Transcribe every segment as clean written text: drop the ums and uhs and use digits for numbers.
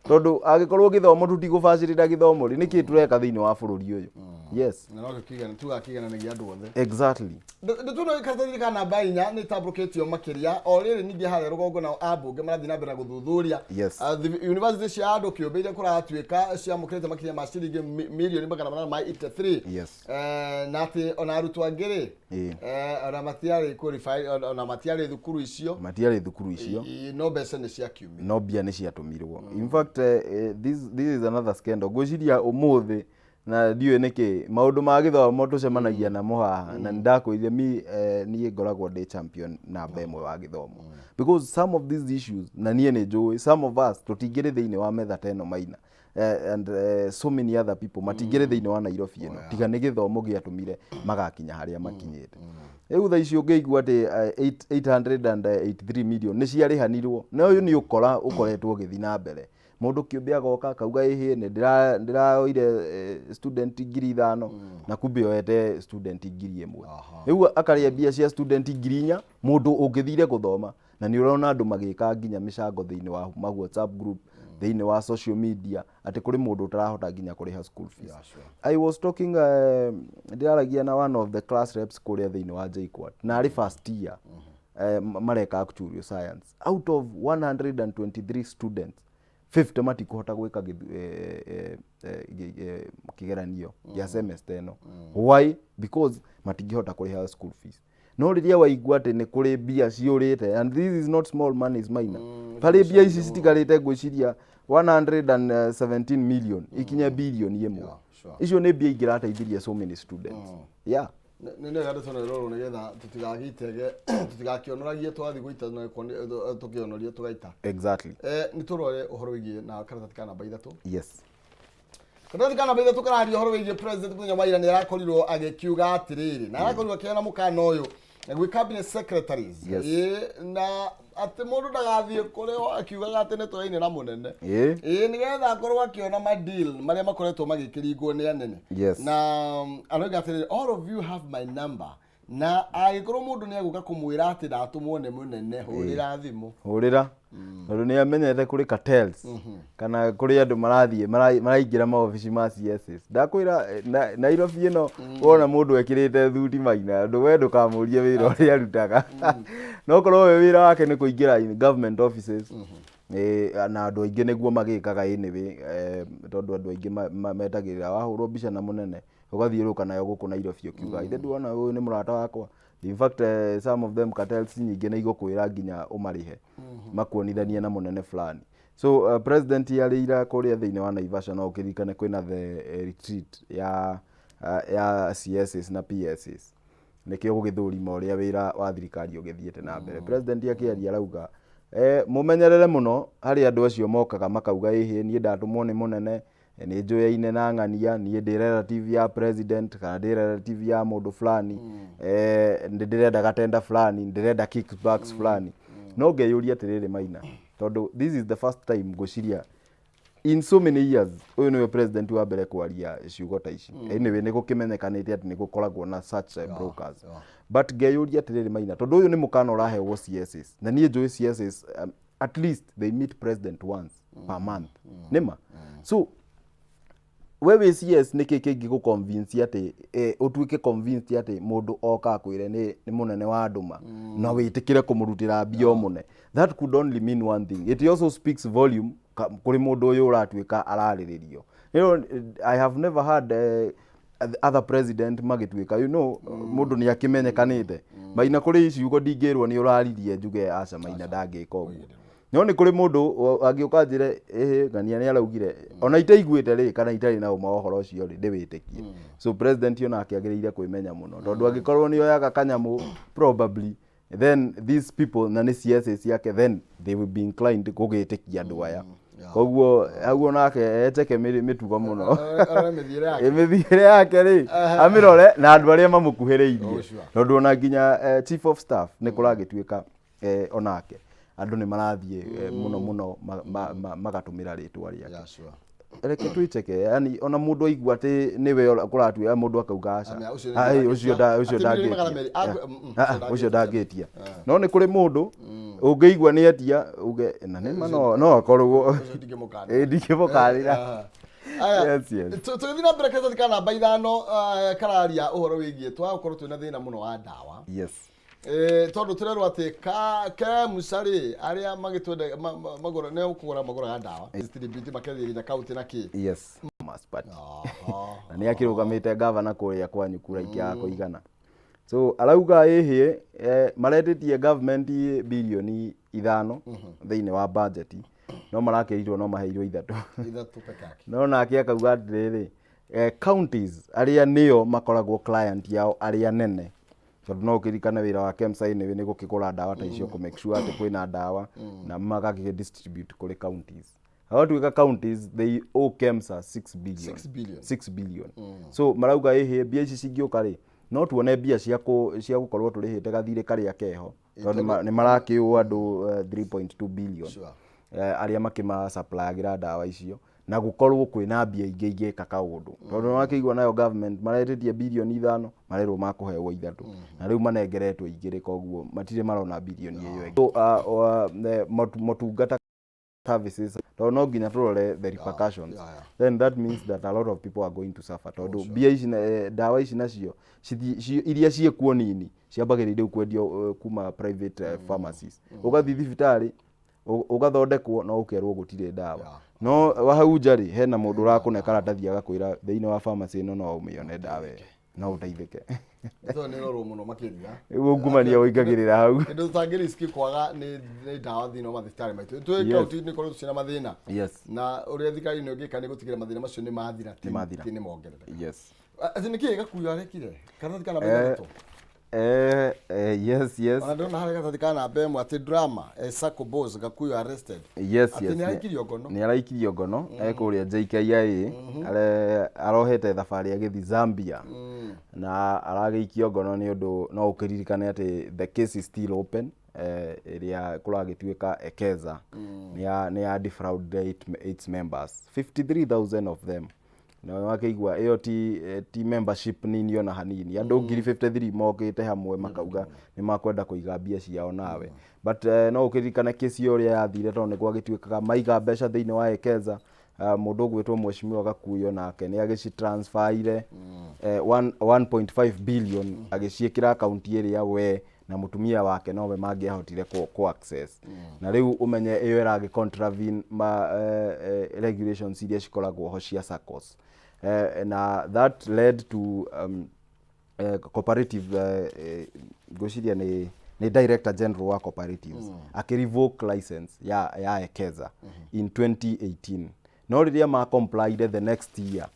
tondu agikorwo githomo tutigubacirira githomo ri niki tureka thiini wa bururi uyu yes na no kigana tugakigana ngi andu othe exactly nduno ikathathiri kana bainya ni tabuketio makiria o riri ningi hare rugongo na abunge marathi na mbere guthuthuria university cia andu kiumbe kuratuika cia mukirite makiria ma ciringi milioni magana manana ma 83 na ati ona arutwo angiri ona matiari qualify ona matiari thukuru icio no mbeca ni cia kiumia no bia ni ciatumirwo in fact this is another scandal gwiciria umuthi na ndiwe niki maundu ma githomo tucemanagia na muhaha na ndakwithia ni ngoragwo ndi champion na bemwe wa githomo because some of these issues na nie ni njui some of us tutingire thiini wa metha teno maina and so many other people matingire thiini wa Nairobi eno tiga ni githomo giatumire magakinya haria makinyite riu tha icio ngeigua ati 883 million ni ciarihanirwo na uyu ni ukoretwo githi na mbere mundu kiumbe agoka kauga ihi ni ndiraoire student 5,000 na kumbe oete student 1,000 riu akaria bia cia student 4,000 mundu ungithire guthoma na ni urona andu magika nginya micango thiini wa ma WhatsApp group thiini wa social media ati kuri mundu utarahota nginya kuriha school fees. I was talking ndiragia na one of the class reps kuria thiini wa JKUAT na ari first year mareka actuarial science out of 123 students 50 matikuhota gwika kigeranio ya semester eno why because matingihota kuriha school fees no riria waigua ati ni kuri bia ciurite and this is not small money is minor pale bia ici citigarite gwiciria 117 million ikinya billion yemwe icio ni bia ingirateithirie so many students yeah nene gade tona roro nigetha tutigagitege tutigakionoragie twathi guita no tukionoria tugaita exactly ni turore uhoro wigie na karatathi kana namba 3 yes karatathi kana namba 3 kararia uhoro wigie president Munya Maira ni arakorirwo agikiuga atiriri na arakorirwo kiana mukana uyu gwi cabinet secretaries na ati mundu ndagathie kurio akiuga ati ni twaine na munene nigetha akorwo akiona ma deal maria makoretwo magikiringwo ni anene na anoiga ati all of you have my number na agikorwo mundu ni aguka kumwira ati ndatumwo ni munene hurira thimu hurira tondu ni amenyete kuri cartels kana kuri andu marathie maraingira ma office ma CSS ndakwira Nairobi eno wona mundu ekirite thuti maina ndu we ndukamurie wira uria arutaga no korwo we wira wake ni kuingira government offices na andu aingi niguo magikaga inibi tondu andu aingi metagirira wahurwo mbica na munene ugathiuruka nayo guku Nairobi ukiuga ithe nduona uyu ni murata wakwa in fact some of them cartels nyingi na igokwira nginya umarihe makuonithania na munene fulani so president yarira kuria thiini wa Naivasha no ukirikane kwina the retreat ya CSS na PSS nikio gugithurima uria wira wa thirikari ugithiete na mbere president akiaria arauga mumenyerere muno hari andu acio mokaga makauga ihi ni ndatumwo ni munene ni njuyaine na ng'ania ni ndi relative ya president kana ndi relative ya mundu fulani ndirenda gatenda fulani ndirenda kickbacks fulani no ngeyuria atiriri Maina tondu this is the first time ngociria in so many years uyu niwe president wa mbere kwaria ciugo ta ici anyway ni gukimenyekanite ati ni gukoragwo na such brokers but ngeyuria atiriri Maina tondu uyu ni mukana uraheo CSS na nie njui CSS at least they meet president once per month nima so wewe CS niki kingi ku convince ati utuike convinced ati mundu oka kwire ni munene wa nduma na witikire kumurutira bio mune that could only mean one thing it also speaks volume kuri mundu uyu uratuika arariririo I have never had other president magituika mundu ni akimenyekanite Maina kuri ciugo ndingirwo ni uraririe njuge aca Maina ndangika uguo no ni kuri mundu agiuka njire ngania ni araugire ona itaiguite ri kana itari na mohoro ucio ri ndiwitikie so president yo nake agirire kwimenya muno tondu agikorwo ni oyaga kanyamu probably then these people na ni CSS yake then they will be inclined kugitikia andu aya koguo aguo nake eteke mitugo muno emithire yake ri amirore na andu aria mamukuhiriirie tondu ona nginya chief of staff ni kuragituika onake andu ni marathie muno magatumira ritwa riake reke twicheke yani ona mundu aigua ati niwe kuratuya mundu akauga aca ucio ndangitia no ni kuri mundu ungiigua ni atia uge na nima no akorwo ndingimukarira tugithii na mbere Kenya namba 5 kararia uhoro wigie twakorwo twina thina muno wa ndawa tondu turerwo ati musari aria magitwende magura ne kugura magura ndawa distribute makethia county na ki na ni akirugamite governor kuria kwanyu kura ikia kuigana so arauga ihie maretetie government bilioni 5 thiini wa budget no marakirirwo no maheirwo 3 peke yake no nake akauga atiriri counties aria niyo makoragwo client yao aria nene tondu no kirikane wira wa KEMSA ni gukigura ndawa ta icio ku make sure ati kwina ndawa na magakige distribute kuri counties hawatuika counties they owe KEMSA 6 billion so marauga ihie bia ici cingiuka ri no tuone bia cia gukorwo turihite gathire karia keho tondu ni marakiu andu 3.2 billion aria makima supply gira ndawa icio na gukorwo kwina mbia ingĩ kakaundu tondu wakiigwa nayo government maretetie bilioni 5 marerwo makuhewa 3 na riu manengeretwo 2 koguo matire marona bilioni iyo so motungata services tondu no nginya turore the repercussions then that means that a lot of people are going to suffer tondu mbia ici ndawa ici nacio iria ciekuo nini ciambagiririe kwendio kuma private pharmacies ugathi thibitari ugathondekwo no ukerwo gutire ndawa no wahau njari hena mundu urakune karatathi agakwira thiini wa pharmacy no no umione ndawa no uteithike to ni roro muno makiria ngumania uingagirira hau kindu tangiri riski kwaga ni ndawa thiini wa mathitari maitu county ni korwo cina mathina na uria thikari ni ungika ni gutigira mathina macio ni mathira ni mongerere ati niki gakuyo arekire karatathi kana baito yes ona ndona harika tathika na bemo ati drama Sacco boss gakuyo arrested ati ni aikirio ngono ni araikirio ngono ekuria JKIA arohete thabari agithi Zambia na arageikio ngono ni undu no ukiririkane ati the case is still open iria kuragituika Ekeza ni ya defraud its members 53,000 of them na wakeigwa iyo ti membership nini ona hanini andu 53 mokite hamwe makauga ni makwenda kuiga mbia ciao nawe but no ukirikana kesi yo ria yathire tondu kwa gituikaga maiga mbeca thiini wa Ekeza mundu gwitwo mweshimiwa gakuyo nake ni agici transferire 1.5 billion agiciikira account iria we na mutumia wake nowe mangiahotire ku access na riu umenye iyo iragi contravene regulations iria cikoragwo ho cia SACCOs na that led to cooperative gociria ni director general wa cooperatives akirevoke license ya Ekeza in 2018 no riria ma complied the next year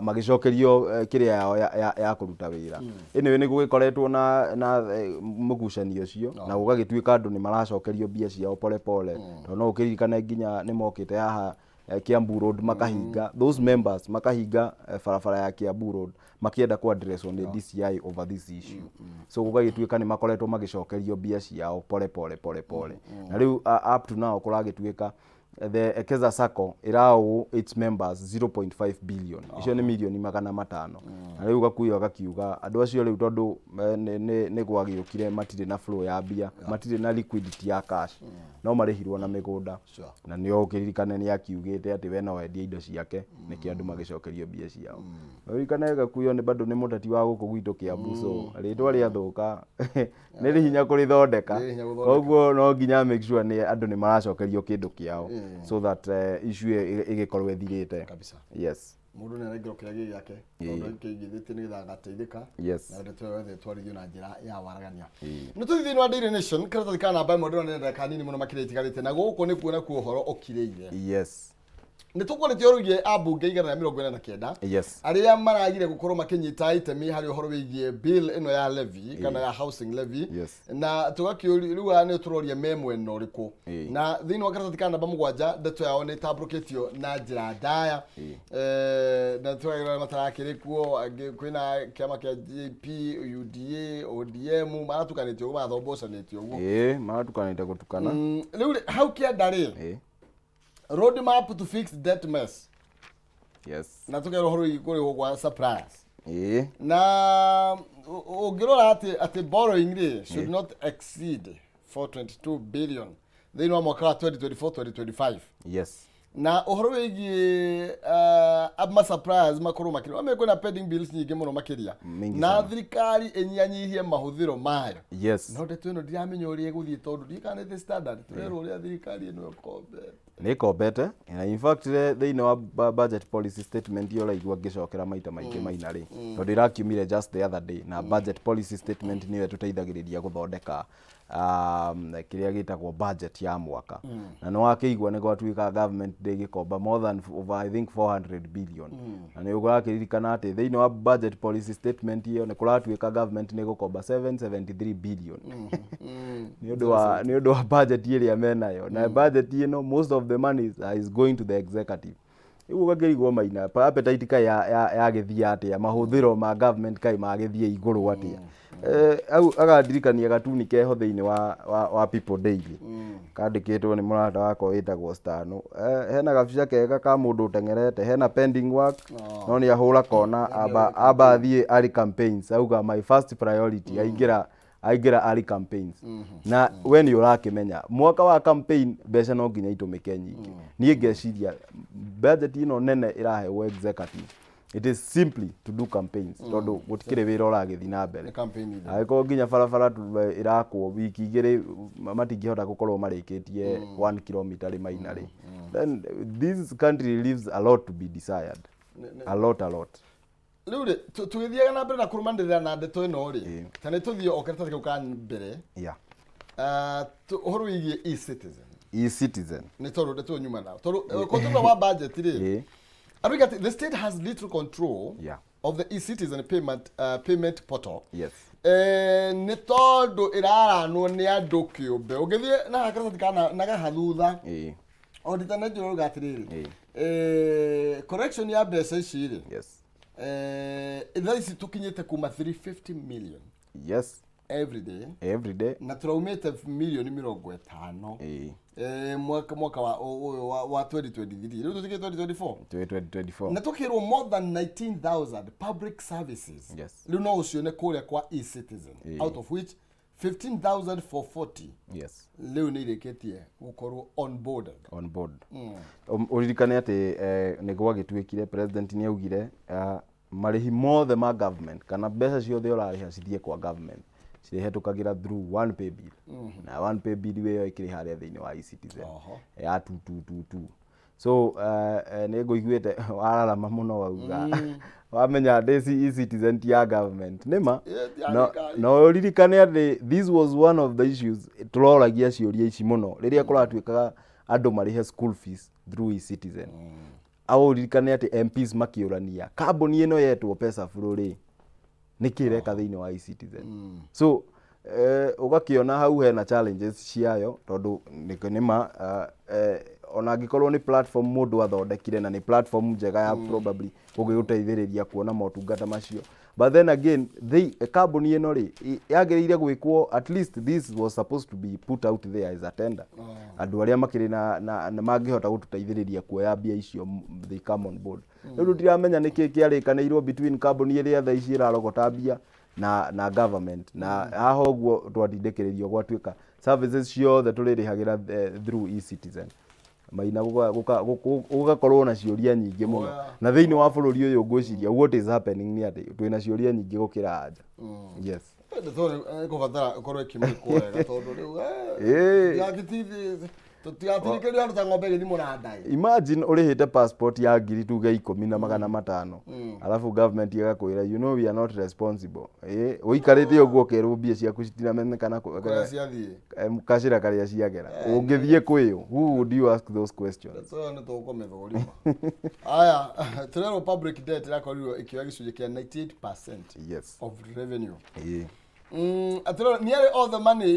magicokerio kiria yao ya kuruta wira ene ni gugikoretwo na mugucanio ucio na gugagituika andu ni maracokerio mbia ciao pole pole no ukirikana nginya ni mokite haha Kiambu Road makahinga those members makahinga farafara ya Kiambu Road makienda ku address on the DCI over this issue so gugagituika ni makoretwo magicokerio mbia ciao pole pole na riu up to now kuragituika the Ekeza Sacco irao its members 0.5 billion icio ni milioni 500 na riu gakuyo gakiuga andu acio riu tondu ni gwagiukire matire na flow ya mbia matire na liquidity ya cash no marihirwo na migunda na nio ukiririkane ni akiugite ati we no wendia indo ciake niki andu magicokerio mbia ciao uririkane gakuyo ni bado ni mutati wa guku gwitu Kiambu so ritwa ria thuka ni rihinya kurithondeka koguo no nginya make sure ni andu ni maracokerio kindu kiao so that issue igikorwo ethirite kabisa mundu ni arengero kiragi yake tondu kigithite ni thagateithika na ndeto yothe twarithio na njira ya waragania nituthithini wa Daily Nation karatathi kana namba mundu ni ndeka kanini muno makiretigarite na guku ni kuona ku uhoro okireire nitukwonete orugie abunge 149 aria maragire gukorwo makinyita itemi hari uhoro wigie bill ino ya levy kana ya housing levy na tugakiuriwa ni turoria memwe no riku na thini wa karatathi kana namba 7 ndeto yao ni tabroketio na njira ndaya na tugagira matarakirikuo kwina kiama kia JP UDA ODM maratukanitio bathobocanitio guo maratukanite gutukana riu how kia ndari roadmap to fix debt mess Yes. Na tukero horo igore gwa suppliers. Na ungirora ati borrowing ri should not exceed 422 billion thini wa mwaka wa 2024-2025. Yes. Na uhoro wigi abma suppliers makoro makiri ameko na pending bills nyingi muno makiria na thirikari enyanyihie mahuthiro mayo. Yes. No ndeto ino ndiramenya uria guthie tondu ndikanete standard turero uria thirikari ino kombete nä kombete na in fact thä-inä wa budget policy statement yo raigua ngĩcokera maita maingĩ maina rĩ tondũ ĩrakiumire just the other day na budget policy statement nĩyo ĩtũteithagĩrĩria gũthondeka kĩrĩa gĩtagwo budget ya mwaka na nĩ wakĩigua nĩ gwatuĩka government ndĩgĩkomba more than over I think 400 billion na nĩ ũgũrakĩririkana atĩ thĩ-inĩ wa budget policy statement ĩyo nĩ kũratuĩka government nĩ gũkomba 773 billion nĩ ũndũ wa budget ĩrĩa menayo na budget ĩno most of the money is going to the executive. Igu gakĩrigwo maina appetite kai ya gĩthia atĩa mahũthĩro ma government kai magĩthie igũrũ atĩa au agadirikania gatuni keho thĩinĩ wa people daily kandĩkĩtwo nĩ mũrata wakwa wĩtagwo Stano hena gabica kega ka mũndũ ũtengerete hena pending work no nĩ ahũra kona amba athiĩ ari campaigns auga my first priority aingĩra ari campaigns na we nĩ ũrakĩmenya mwaka wa campaign mbeca no nginya itũmĩke nyingĩ niĩ ngeciria budget ĩno nene ĩraheo executive it is simply to do campaigns tondu gutikire wira uragithii na mbere agiko nginya barabara irakwo wiki igiri matingihota gukorwo marikitie 1 kilometer ri maina ri then this country leaves a lot to be desired a lot Lure tugithiaga na mbere na kurumanirira na ndeto ino ri tane tuthie okereta kiuka mbere uhoro wigie e-citizen ni tondu ndeto nyuma na tondu kontra wa budget ri the state has little control of the e-citizen payment portal. Yes. Ni tondu iraranwo ni andu kiumbe ugithie na hakarati kana naga hathutha auditor na jiro gatiriri correction ya mbeca iciri. Yes. Ithaici tukinyite kuma 350 million. Yes. Every day na turaumite milioni 50 mwaka wa 2023 leo tukiye 2024 na tukirwo more than 19,000 public services. Yes. Leo no ucione kuria kwa e-citizen out of which 15,440 yes leo ni ireketie gukorwo on board uririkane ati ni gwagituikire president ni augire marihi mothe ma government kana mbeca ciothe urariha cithie kwa government cirehetukagira through one pay bill na one pay bill weyo ikiri haria thiini wa e-citizen ya 2222 so ni nguiguite wararama muno wauga wamenya ndeci e-citizen ya government nima no uririkane ati this was one of the issues turoragia ciuria ici muno riria kuratuikaga andu marihe school fees through e-citizen au uririkane ati MPs makiurania kambuni ino yetwo pesa bururi nikireka thiini wa e-citizen so ugakiona hau hena challenges ciayo tondu nikonima ona angikorwo ni platform mundu athondekire na ni platform njega ya probably ugiguteithiriria kuona motungata macio but then again company ino ri yagiriire gwikwo at least this was supposed to be put out there as a tender andu aria makiri na mangihota gututeithiriria kuoya mbia icio they come on board riu tiramenya niki kiarikaniirwo between company iria tha ici irarogota mbia na government na haha uguo twatindikiririo gwatuika services ciothe turirihagira through e-citizen maina gugakorwo na ciuria nyingi muno na thiini wa bururi uyu ngwiciria what is happening ni ati twina ciuria nyingi gukira anja yes kuvatara korwo kimiko wega tondu riu tutiatirikiri andu ta ng'ombe githimo na ndai imagine urihite passport ya ngiri tuge 10,500 alafu government igakwira you know we are not responsible uikarite uguo kerwo mbia ciaku citinamenyekana kuria ciathie kashira karia ciagera ungithie kwiyo who would you ask those questions so ni tukumethorima aya turero public debt irakorirwo ikioya gicunjĩ kia 98% yes of revenue Nearly all the money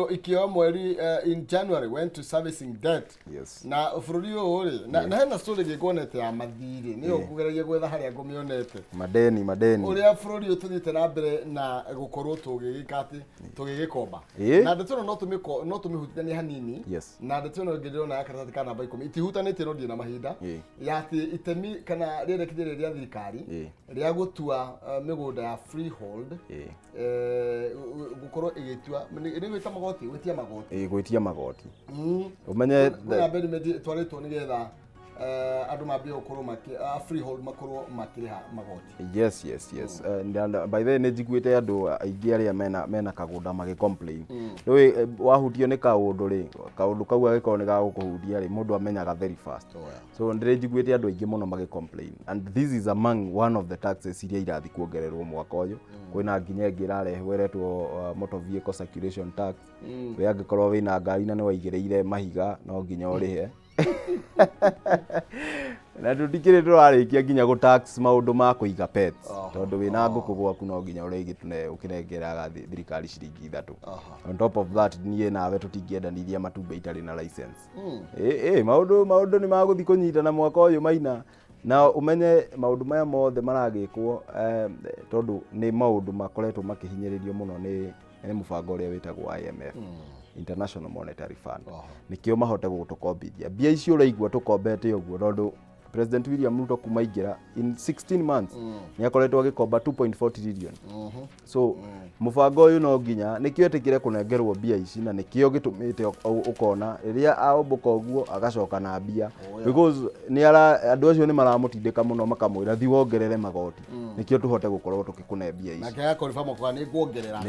ikiwa mweri in January went to servicing debt. Yes. Na bururi uri na hena story gikonete ya mathiri ni ukugeragia gwetha haria ngumionete. Madeni. Uria bururi ututhite na mbere na gukorwo tugigikati tugigikomba. Na ndeto no tumihutithania hanini. Yes. Na ndeto no ngirona ya karatathi kana namba 10 itihutanite no ndie na mahinda. Ya ati itemi kana rirekithire ria thirikari ria gutua migunda ya freehold. Gukorwo igitua ni gwita magoti gwitia magoti umenye na mbere me twaritwo ni getha andu mambie gukorwo freehold makorwo makiriha magoti. Yes. By the way ni njiguite andu aingi aria mena kagunda magi complain roi wahutio ni kaundu ri kaundu kau agikorwo ni ga gukuhudia ri mundu amenyaga very fast. So ndire njiguite andu aingi muno magi complain, and this is among one of the taxes iria irathi kuongererwo mwaka uyu. Kwina nginya ingi irarehwo iretwo motor vehicle circulation tax. We angikorwo wina ngari na ni waigireire mahiga no nginya urihe. Na tutikire turarikia nginya go tax maundu ma kuiga pets tondu wina nguku gwaku no nginya urigitune ukinengeraga thirikari ciringi 3. On top of that nie nawe tutingiendanithia matumbe itari na license. Maundu ni maguthi kunyitana mwaka uyu Maina, na umenye maundu maya mothe maragikwo tondu ni maundu makoretwo makihinyiririo muno ni mubango uria witagwo IMF, International Monetary Fund. Nikio mahote gutukombithia mbia icio uraigua tukombete uguo tondu President William Ruto kumaingira in 16 months ni akoretwo agikomba 2.4 trillion. So mubango uyu no nginya nikio etikire kunengerwo mbia ici, na nikio gitumite ukona riria aomboka uguo agacoka na mbia because ni andu acio ni maramutindika muno makamwira thi wongerere magoti nikio tuhote gukorwo tukikune mbia ici. Na kaya confirm kwa ni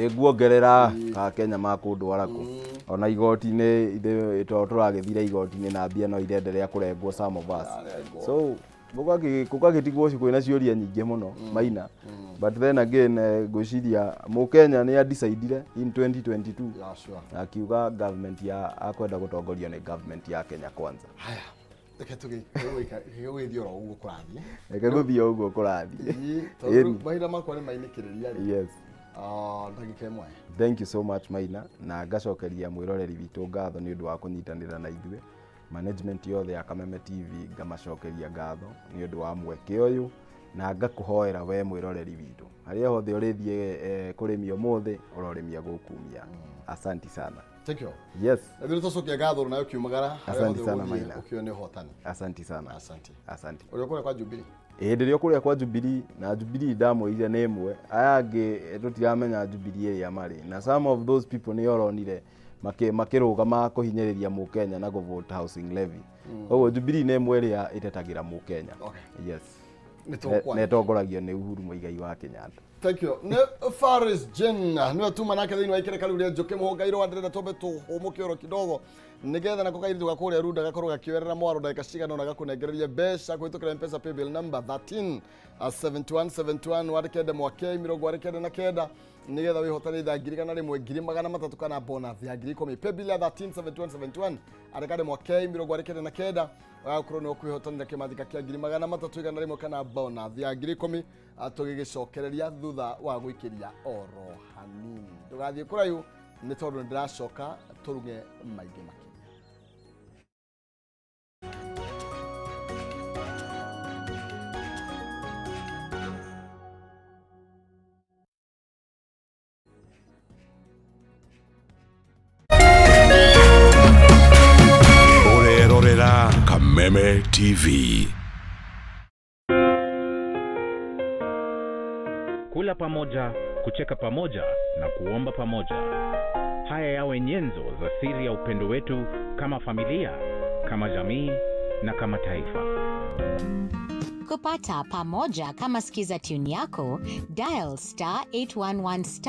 nguongerera ka Kenya makundwara ku ona igoti ni ithe turagithira igoti ni na mbia no irenderea kurengwo some of us. So kukagitigwo kwina ciuria nyingi muno Maina, but then again ngwiciria Mukenya ni adicidire in 2022 akiuga government ya akwenda gutongorio ni government ya Kenya Kwanza. Haya reke tugithio ro uguo kurathi reke guthio uguo kurathi mahinda makwa ni mainikiriria. Yes. Ndagika imwe. Thank you so much Maina, na ngacokeria mwiroreri witu ngatho ni undu wa kunyitanira na ithuĩ. Management yothe ya Kameme TV ngamacokeria ngatho ni undu wa mweke uyu, na ngakuhoera we mwiroreri witu haria hothe urithie kurimia umuthi urorimia gukumia. Asante sana. Thank you. Yes. Ndio tucokia ngatho nayo kiumagara. Asante sana Maina. Ukione hotani. Asante sana. Asante. Uri kule kwa Jubilee. Ndirio kuria kwa Jubilee, na Jubilee ndamwire ni imwe aya angi tutiramenya Jubilee ria mari, na some of those people ni oronire makirugama kuhinyiriria Mukenya na vote housing levy. Oguo Jubilee ni imwe ria itetagira Mukenya. Yes. Netongoragio ni Uhuru Muigai wa Kenyatta. Thank you. Ne Faris Jenna ni atuma nake thini wa ikere karuria njoke muhongairo andrenda tobe tu umukioro kidogo nigetha na kukairi tugakuria runda gakorwo gakiwerera mwaro ndagika cigana na gakunengereria mbeca kuhitukira M-Pesa paybill number 137171 warekende mwake 29 nigetha wihotane tha ngiri kana rimwe ngiri magana matatu kana bonus ya ngiri 10 paybill ya 137171 arekade mwake 29 wagakorwo ni ukwihotanira kimathika kia ngiri magana matatu igana rimwe kana bonus ya ngiri 10 tugigicokereria thutha wa gwikiria oro hanini. Ndugathie kuraihu ni tondu ndiracoka turuge maingi make. Urerorera Kameme TV. Kula pamoja, kucheka pamoja na kuomba pamoja. Haya yawe nyenzo za siri ya upendo wetu kama familia, kama jamii na kama taifa. Kupata pamoja kama sikiza tune yako, dial *811